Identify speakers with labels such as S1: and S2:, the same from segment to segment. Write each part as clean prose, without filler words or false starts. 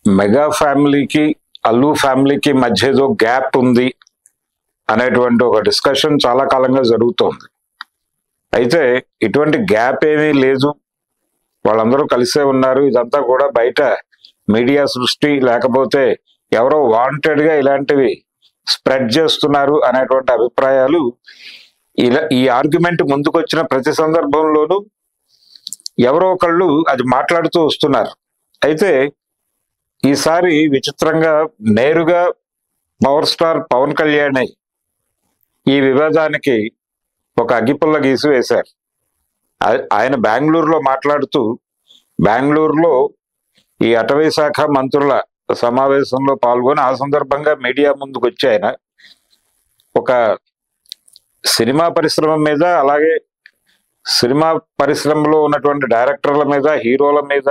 S1: Mega ఫ్యామిలీకి అల్లు ఫ్యామిలీకి మధ్య ఏదో గ్యాప్ ఉంది అనేటువంటి ఒక డిస్కషన్ చాలా కాలంగా జరుగుతోంది. అయితే ఇటువంటి గ్యాప్ ఏమీ లేదు, వాళ్ళందరూ కలిసే ఉన్నారు. ఇదంతా కూడా బయట మీడియా సృష్టి, లేకపోతే ఎవరో వాంటెడ్గా ఇలాంటివి స్ప్రెడ్ చేస్తున్నారు అనేటువంటి అభిప్రాయాలు ఇలా ఈ ఆర్గ్యుమెంట్ ముందుకొచ్చిన ప్రతి సందర్భంలోనూ ఎవరో ఒకళ్ళు అది మాట్లాడుతూ వస్తున్నారు. అయితే ఈసారి విచిత్రంగా నేరుగా పవర్ స్టార్ పవన్ కళ్యాణ్ ఈ వివాదానికి ఒక అగ్గిపుల్ల గీసి వేశారు. ఆయన బెంగళూరులో మాట్లాడుతూ, బెంగళూరులో ఈ అటవీ శాఖ మంత్రుల సమావేశంలో పాల్గొని ఆ సందర్భంగా మీడియా ముందుకు వచ్చి ఆయన ఒక సినిమా పరిశ్రమ మీద, అలాగే సినిమా పరిశ్రమలో ఉన్నటువంటి డైరెక్టర్ల మీద, హీరోల మీద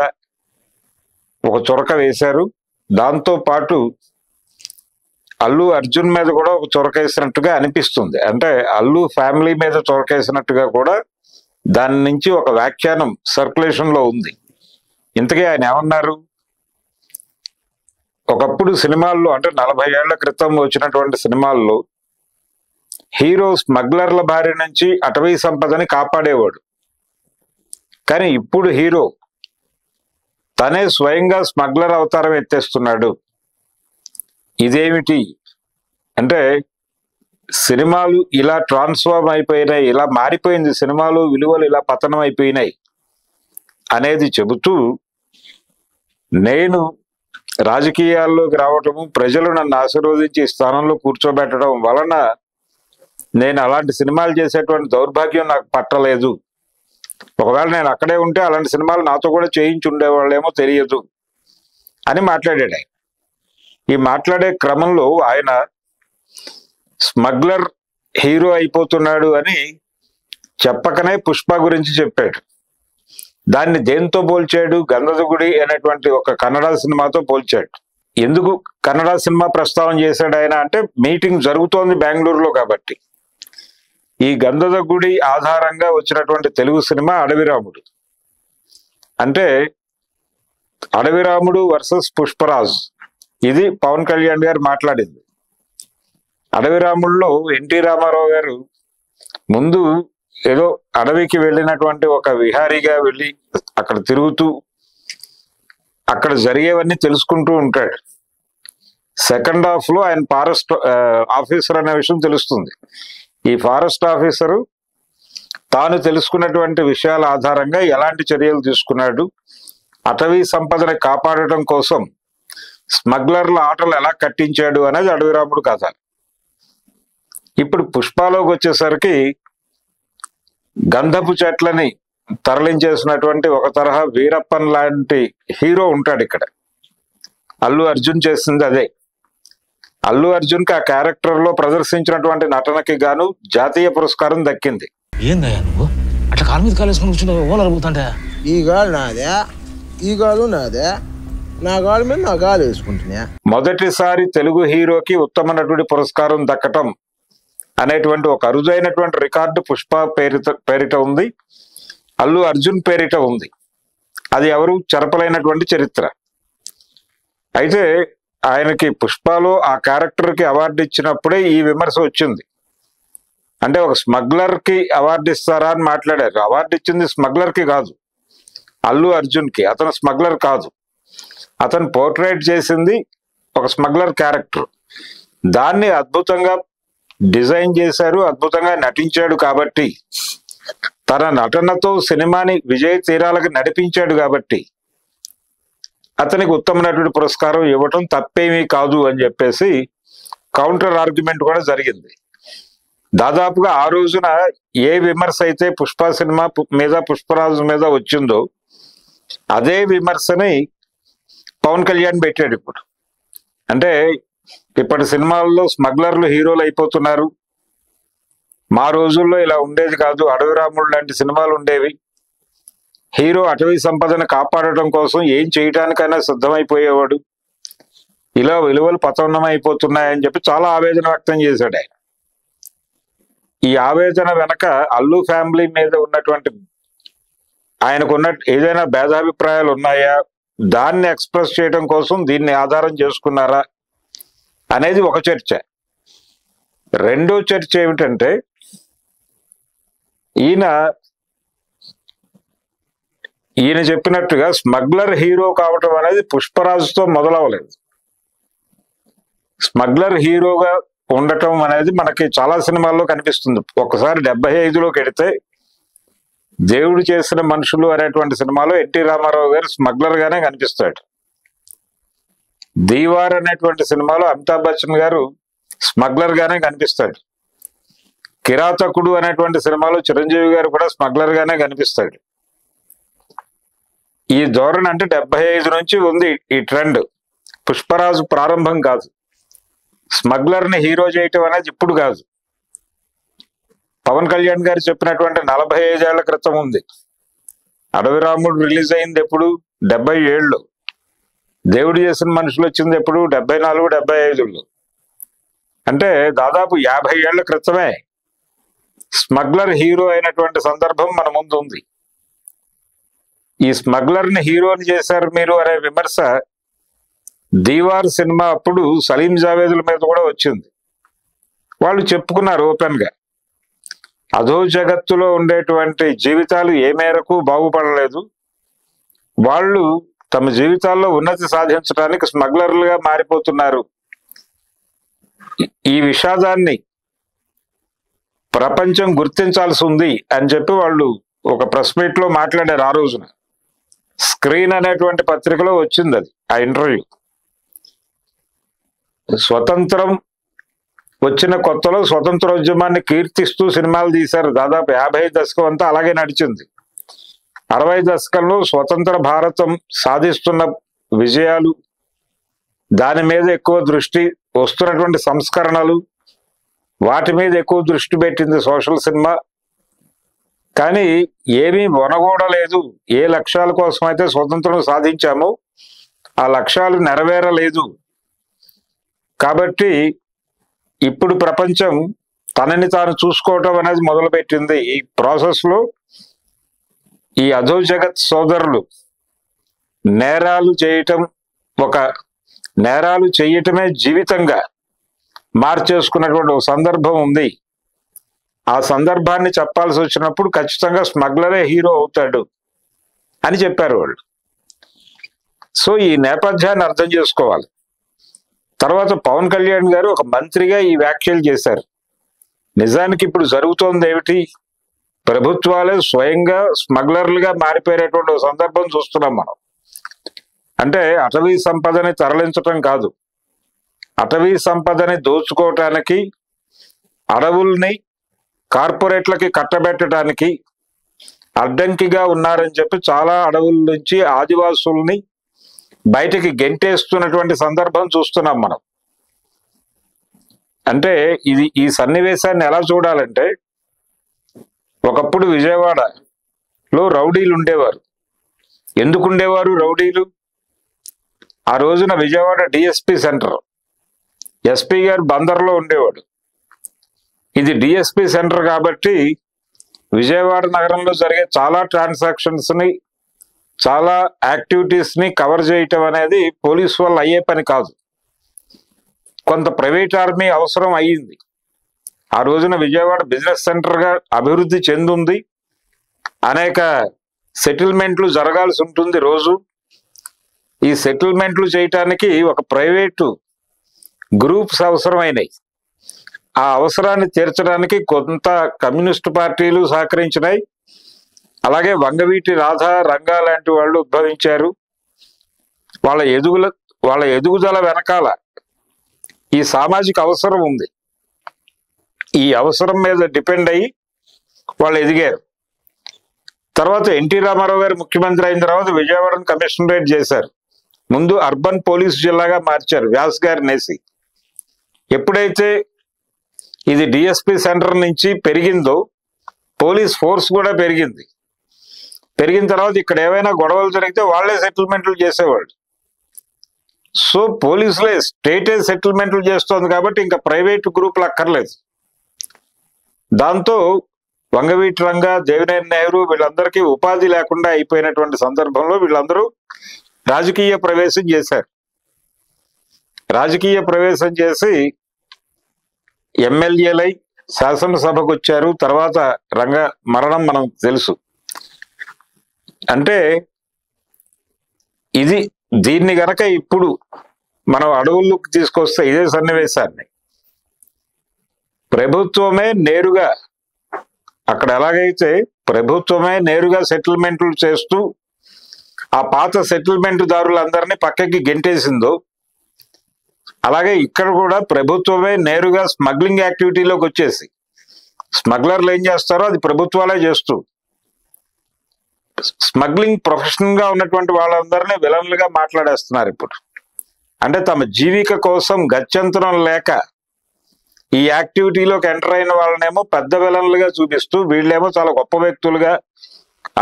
S1: ఒక చొరక వేశారు. దాంతో పాటు అల్లు అర్జున్ మీద కూడా ఒక చొరక వేసినట్టుగా అనిపిస్తుంది. అంటే అల్లు ఫ్యామిలీ మీద చొరక వేసినట్టుగా కూడా దాని నుంచి ఒక వ్యాఖ్యానం సర్క్యులేషన్ లో ఉంది. ఇంతకీ ఆయన ఏమన్నారు? ఒకప్పుడు సినిమాల్లో, అంటే 40 ఏళ్ల క్రితం వచ్చినటువంటి సినిమాల్లో హీరో స్మగ్లర్ల బారి నుంచి అటవీ సంపదని కాపాడేవాడు. కానీ ఇప్పుడు హీరో తనే స్వయంగా స్మగ్లర్ అవతారం ఎత్తేస్తున్నాడు. ఇదేమిటి అంటే, సినిమాలు ఇలా ట్రాన్స్ఫార్మ్ అయిపోయినాయి, ఇలా మారిపోయింది, సినిమాలు విలువలు ఇలా పతనం అయిపోయినాయి అనేది చెబుతూ, నేను రాజకీయాల్లోకి రావటము, ప్రజలు నన్ను ఆశీర్వదించి స్థానంలో కూర్చోబెట్టడం వలన నేను అలాంటి సినిమాలు చేసేటువంటి దౌర్భాగ్యం నాకు పట్టలేదు. ఒకవేళ నేను అక్కడే ఉంటే అలాంటి సినిమాలు నాతో కూడా చేయించి ఉండేవాళ్ళేమో తెలియదు అని మాట్లాడాడు ఆయన. ఈ మాట్లాడే క్రమంలో ఆయన స్మగ్లర్ హీరో అయిపోతున్నాడు అని చెప్పకనే పుష్ప గురించి చెప్పాడు. దాన్ని దేంతో పోల్చాడు? గంధదగుడి అనేటువంటి ఒక కన్నడ సినిమాతో పోల్చాడు. ఎందుకు కన్నడ సినిమా ప్రస్తావన చేశాడు ఆయన అంటే, మీటింగ్ జరుగుతోంది బెంగళూరులో కాబట్టి. ఈ గంధదగుడి ఆధారంగా వచ్చినటువంటి తెలుగు సినిమా అడవిరాముడు. అంటే అడవిరాముడు వర్సెస్ పుష్పరాజ్, ఇది పవన్ కళ్యాణ్ గారు మాట్లాడింది. అడవిరాముల్లో ఎన్టీ రామారావు గారు ముందు ఏదో అడవికి వెళ్ళినటువంటి ఒక విహారీగా వెళ్ళి అక్కడ తిరుగుతూ అక్కడ జరిగేవన్నీ తెలుసుకుంటూ ఉంటాడు. సెకండ్ హాఫ్ లో ఆయన ఫారెస్ట్ ఆఫీసర్ అనే విషయం తెలుస్తుంది. ఈ ఫారెస్ట్ ఆఫీసరు తాను తెలుసుకున్నటువంటి విషయాల ఆధారంగా ఎలాంటి చర్యలు తీసుకున్నాడు, అటవీ సంపదను కాపాడటం కోసం స్మగ్లర్ల ఆటలు ఎలా కట్టించాడు అనేది అడవిరాముడు కథ. ఇప్పుడు పుష్పలోకి వచ్చేసరికి గంధపు చెట్లని తరలించేసినటువంటి ఒక తరహా వీరప్పన్ లాంటి హీరో ఉంటాడు ఇక్కడ. అల్లు అర్జున్ చేసింది అదే. అల్లు అర్జున్ కి ఆ క్యారెక్టర్ లో ప్రదర్శించినటువంటి నటనకి గాను జాతీయ పురస్కారం దక్కింది.
S2: ఏందయ్యా నువ్వు అట్లా కాలు మీద కాలేసుకుని కూర్చున్నావు? ఓనర్ పోతుంటే
S3: ఈ గాలు నాదే, ఈ గాలు నాదే, నా గాలి మీద నా గాలి వేసుకుంటున్నా.
S1: మొదటిసారి తెలుగు హీరోకి ఉత్తమ నటుడి పురస్కారం దక్కటం అనేటువంటి ఒక అరుదైనటువంటి రికార్డు పుష్ప పేరిట ఉంది, అల్లు అర్జున్ పేరిట ఉంది. అది ఎవరు చెరపలేనటువంటి చరిత్ర. అయితే ఆయనకి పుష్పలో ఆ క్యారెక్టర్కి అవార్డు ఇచ్చినప్పుడే ఈ విమర్శ వచ్చింది. అంటే ఒక స్మగ్లర్ కి అవార్డు ఇస్తారా అని మాట్లాడారు. అవార్డు ఇచ్చింది స్మగ్లర్ కి కాదు, అల్లు అర్జున్ కి. అతను స్మగ్లర్ కాదు, అతను పోర్ట్రేట్ చేసింది ఒక స్మగ్లర్ క్యారెక్టర్. దాన్ని అద్భుతంగా డిజైన్ చేశారు, అద్భుతంగా నటించాడు. కాబట్టి తన నటనతో సినిమాని విజయ తీరాలకు నడిపించాడు. కాబట్టి అతనికి ఉత్తమ నటుడి పురస్కారం ఇవ్వటం తప్పేమీ కాదు అని చెప్పేసి కౌంటర్ ఆర్గ్యుమెంట్ కూడా జరిగింది. దాదాపుగా ఆ రోజున ఏ విమర్శ అయితే పుష్ప సినిమా మీద, పుష్పరాజు మీద వచ్చిందో అదే విమర్శని పవన్ కళ్యాణ్ పెట్టాడు ఇప్పుడు. అంటే ఇప్పటి సినిమాల్లో స్మగ్లర్లు హీరోలు అయిపోతున్నారు, మా రోజుల్లో ఇలా ఉండేది కాదు, అడవిరాముడు లాంటి సినిమాలు ఉండేవి, హీరో అటవీ సంపదను కాపాడటం కోసం ఏం చేయడానికైనా సిద్ధమైపోయేవాడు, ఇలా విలువలు పతనం అయిపోతున్నాయని చెప్పి చాలా ఆవేదన వ్యక్తం చేశాడు ఆయన. ఈ ఆవేదన వెనక అల్లు ఫ్యామిలీ మీద ఉన్నటువంటి ఆయనకున్న ఏదైనా భేదాభిప్రాయాలు ఉన్నాయా, దాన్ని ఎక్స్ప్రెస్ చేయడం కోసం దీన్ని ఆధారం చేసుకున్నారా అనేది ఒక చర్చ. రెండో చర్చ ఏమిటంటే, ఈయన చెప్పినట్టుగా స్మగ్లర్ హీరో కావటం అనేది పుష్పరాజుతో మొదలవలేదు. స్మగ్లర్ హీరోగా ఉండటం అనేది మనకి చాలా సినిమాల్లో కనిపిస్తుంది. ఒకసారి 75లోకి వెడితే దేవుడు చేసిన మనుషులు అనేటువంటి సినిమాలో ఎన్టీ రామారావు గారు స్మగ్లర్ గానే కనిపిస్తాడు. దీవార్ అనేటువంటి సినిమాలో అమితాబ్ బచ్చన్ గారు స్మగ్లర్ గానే కనిపిస్తాడు. కిరాతకుడు అనేటువంటి సినిమాలో చిరంజీవి గారు కూడా స్మగ్లర్ గానే కనిపిస్తాడు. ఈ ధోరణి అంటే 75 నుంచి ఉంది ఈ ట్రెండ్. పుష్పరాజు ప్రారంభం కాదు. స్మగ్లర్ ని హీరో చేయటం అనేది ఇప్పుడు కాదు. పవన్ కళ్యాణ్ గారు చెప్పినటువంటి 45 ఏళ్ల క్రితం ఉంది. అడవి రాముడు రిలీజ్ అయింది ఎప్పుడు? 77లో. దేవుడు చేసిన మనుషులు వచ్చింది ఎప్పుడు? 74, 75లో. అంటే దాదాపు 50 ఏళ్ల క్రితమే స్మగ్లర్ హీరో అయినటువంటి సందర్భం మన ముందు ఉంది. ఈ స్మగ్లర్ ని హీరోని చేశారు మీరు అనే విమర్శ దీవార్ సినిమా అప్పుడు సలీం జావేదుల మీద కూడా వచ్చింది. వాళ్ళు చెప్పుకున్నారు ఓపెన్ గా, అధో జగత్తులో ఉండేటువంటి జీవితాలు ఏ మేరకు బాగుపడలేదు, వాళ్ళు తమ జీవితాల్లో ఉన్నతి సాధించడానికి స్మగ్లర్లుగా మారిపోతున్నారు. ఈ విషాదాన్ని ప్రపంచం గుర్తించాల్సి ఉంది అని చెప్పి వాళ్ళు ఒక ప్రెస్ మీట్ లో మాట్లాడారు. ఆ రోజున స్క్రీన్ అనేటువంటి పత్రికలో వచ్చింది అది, ఆ ఇంటర్వ్యూ. స్వతంత్రం వచ్చిన కొత్తలో స్వతంత్రోద్యమాన్ని కీర్తిస్తూ సినిమాలు తీశారు. దాదాపు 50 దశకం అంతా అలాగే నడిచింది. 60 దశకంలో స్వతంత్ర భారతం సాధిస్తున్న విజయాలు, దాని మీద ఎక్కువ దృష్టి, వస్తున్నటువంటి సంస్కరణలు, వాటి మీద ఎక్కువ దృష్టి పెట్టింది సోషల్ సినిమా. కానీ ఏమీ వనగూడలేదు. ఏ లక్ష్యాల కోసం అయితే స్వతంత్రం సాధించామో ఆ లక్ష్యాలు నెరవేరలేదు. కాబట్టి ఇప్పుడు ప్రపంచం తనని తాను చూసుకోవటం అనేది మొదలుపెట్టింది. ఈ ప్రాసెస్ లో ఈ అధో జగత్ సోదరులు నేరాలు చేయటమే జీవితంగా మార్చేసుకున్నటువంటి ఒక సందర్భం ఉంది. ఆ సందర్భాన్ని చెప్పాల్సి వచ్చినప్పుడు ఖచ్చితంగా స్మగ్లరే హీరో అవుతాడు అని చెప్పారు వాళ్ళు. సో ఈ నేపథ్యాన్ని అర్థం చేసుకోవాలి. తర్వాత పవన్ కళ్యాణ్ గారు ఒక మంత్రిగా ఈ వ్యాఖ్యలు చేశారు. నిజానికి ఇప్పుడు జరుగుతోంది ఏమిటి? ప్రభుత్వాలే స్వయంగా స్మగ్లర్లుగా మారిపోయేటువంటి సందర్భం చూస్తున్నాం మనం. అంటే అటవీ సంపదని తరలించటం కాదు, అటవీ సంపదని దోచుకోవటానికి, అడవుల్ని కార్పొరేట్లకి కట్టబెట్టడానికి అడ్డంకిగా ఉన్నారని చెప్పి చాలా అడవుల నుంచి ఆదివాసుల్ని బయటికి గెంటేస్తున్నటువంటి సందర్భం చూస్తున్నాం మనం. అంటే ఈ సన్నివేశాన్ని ఎలా చూడాలంటే, ఒకప్పుడు విజయవాడలో రౌడీలు ఉండేవారు. ఎందుకు ఉండేవారు రౌడీలు? ఆ రోజున విజయవాడ డిఎస్పి సెంటర్, ఎస్పీ గారు బందర్లో ఉండేవాడు. ఇది డిఎస్పి సెంటర్ కాబట్టి విజయవాడ నగరంలో జరిగే చాలా ట్రాన్సాక్షన్స్ ని, చాలా యాక్టివిటీస్ ని కవర్ చేయటం అనేది పోలీసు వల్ల అయ్యే పని కాదు. కొంత ప్రైవేట్ ఆర్మీ అవసరం అయ్యింది. ఆ రోజున విజయవాడ బిజినెస్ సెంటర్ గా అభివృద్ధి చెందుంది. అనేక సెటిల్మెంట్లు జరగాల్సి ఉంటుంది రోజు. ఈ సెటిల్మెంట్లు చేయటానికి ఒక ప్రైవేటు గ్రూప్స్ అవసరమైనాయి. ఆ అవసరాన్ని తీర్చడానికి కొంత కమ్యూనిస్టు పార్టీలు సహకరించినాయి. అలాగే వంగవీటి రాధా, రంగా లాంటి వాళ్ళు ఉద్భవించారు. వాళ్ళ ఎదుగుదల వెనకాల ఈ సామాజిక అవసరం ఉంది. ఈ అవసరం మీద డిపెండ్ అయ్యి వాళ్ళు ఎదిగారు. తర్వాత ఎన్టీ రామారావు గారు ముఖ్యమంత్రి అయిన తర్వాత విజయవాడను కమిషనరేట్ చేశారు. ముందు అర్బన్ పోలీస్ జిల్లాగా మార్చారు వ్యాస్ గారిని వేసి. ఎప్పుడైతే ఇది డిఎస్పి సెంటర్ నుంచి పెరిగిందో పోలీస్ ఫోర్స్ కూడా పెరిగింది. పెరిగిన తర్వాత ఇక్కడ ఏవైనా గొడవలు జరిగితే వాళ్లే సెటిల్మెంట్లు చేసేవాళ్ళు. సో పోలీసులే, స్టేటే సెటిల్మెంట్లు చేస్తోంది కాబట్టి ఇంకా ప్రైవేట్ గ్రూపులు అక్కర్లేదు. దాంతో వంగవీటి రంగా, దేవినేని నెహ్రూ వీళ్ళందరికీ ఉపాధి లేకుండా అయిపోయినటువంటి సందర్భంలో వీళ్ళందరూ రాజకీయ ప్రవేశం చేశారు. రాజకీయ ప్రవేశం చేసి ఎమ్మెల్యేలై శాసనసభకు వచ్చారు. తర్వాత రంగ మరణం మనకు తెలుసు. అంటే దీన్ని గనక ఇప్పుడు మనం అడవుల్లోకి తీసుకొస్తే ఇదే సన్నివేశాన్ని ప్రభుత్వమే నేరుగా అక్కడ ఎలాగైతే ప్రభుత్వమే నేరుగా సెటిల్మెంట్లు చేస్తూ ఆ పాత సెటిల్మెంట్ దారులందరినీ పక్కకి గెంటేసిందో, అలాగే ఇక్కడ కూడా ప్రభుత్వమే నేరుగా స్మగ్లింగ్ యాక్టివిటీలోకి వచ్చేసి స్మగ్లర్లు ఏం చేస్తారో అది ప్రభుత్వాలే చేస్తూ స్మగ్లింగ్ ప్రొఫెషన్ గా ఉన్నటువంటి వాళ్ళందరినీ విలన్లుగా మాట్లాడేస్తున్నారు ఇప్పుడు. అంటే తమ జీవిక కోసం గత్యంతరం లేక ఈ యాక్టివిటీలోకి ఎంటర్ అయిన వాళ్ళనేమో పెద్ద విలన్లుగా చూపిస్తూ, వీళ్ళేమో చాలా గొప్ప వ్యక్తులుగా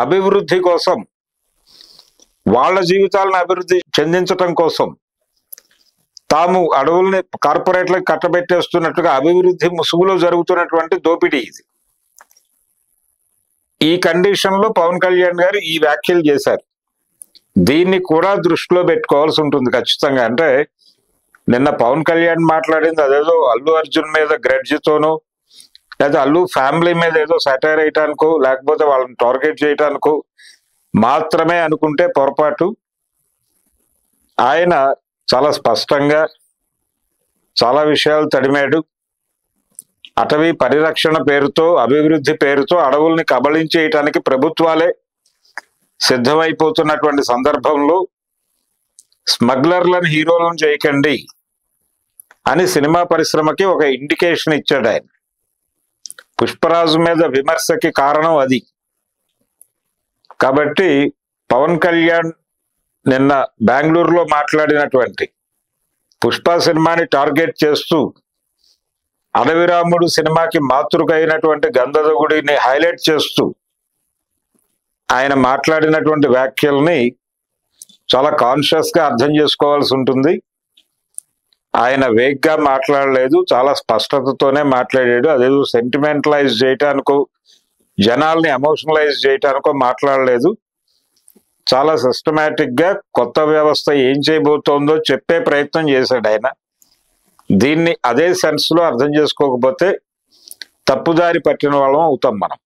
S1: అభివృద్ధి కోసం వాళ్ళ జీవితాలను అభివృద్ధి చెందించటం కోసం తాము అడవుల్ని కార్పొరేట్లకు కట్టబెట్టేస్తున్నట్టుగా అభివృద్ధి ముసుగులో జరుగుతున్నటువంటి దోపిడీ ఇది. ఈ కండిషన్ లో పవన్ కళ్యాణ్ గారు ఈ వ్యాఖ్యలు చేశారు. దీన్ని కూడా దృష్టిలో పెట్టుకోవాల్సి ఉంటుంది ఖచ్చితంగా. అంటే నిన్న పవన్ కళ్యాణ్ మాట్లాడింది అదేదో అల్లు అర్జున్ మీద గ్రెడ్జ్తోనో లేదా అల్లు ఫ్యామిలీ మీద ఏదో సెటైర్ వేయటానికో లేకపోతే వాళ్ళని టార్గెట్ చేయటానికో మాత్రమే అనుకుంటే పొరపాటు. ఆయన చాలా స్పష్టంగా చాలా విషయాలు తడిమాడు. అటవీ పరిరక్షణ పేరుతో అభివృద్ధి పేరుతో అడవుల్ని కబళించేయటానికి ప్రభుత్వాలే సిద్ధమైపోతున్నటువంటి సందర్భంలో స్మగ్లర్లను హీరోలను చేయకండి అని సినిమా పరిశ్రమకి ఒక ఇండికేషన్ ఇచ్చాడు ఆయన. పుష్పరాజు మీద విమర్శకి కారణం అది. కాబట్టి పవన్ కళ్యాణ్ నిన్న బెంగళూరులో మాట్లాడినటువంటి పుష్ప సినిమాని టార్గెట్ చేస్తూ అడవిరాముడు సినిమాకి మాతృక అయినటువంటి గంధదగుడిని హైలైట్ చేస్తూ ఆయన మాట్లాడినటువంటి వ్యాఖ్యల్ని చాలా కాన్షియస్ గా అర్థం చేసుకోవాల్సి ఉంటుంది. ఆయన వేగ్గా మాట్లాడలేదు, చాలా స్పష్టతతోనే మాట్లాడాడు. అదేదో సెంటిమెంటలైజ్ చేయటానికో జనాల్ని ఎమోషనలైజ్ చేయటానికో మాట్లాడలేదు. చాలా సిస్టమేటిక్ గా కొత్త వ్యవస్థ ఏం చేయబోతోందో చెప్పే ప్రయత్నం చేశాడు ఆయన. దీన్ని అదే సెన్స్ లో అర్థం చేసుకోకపోతే తప్పుదారి పట్టిన వాళ్ళం అవుతాం మనం.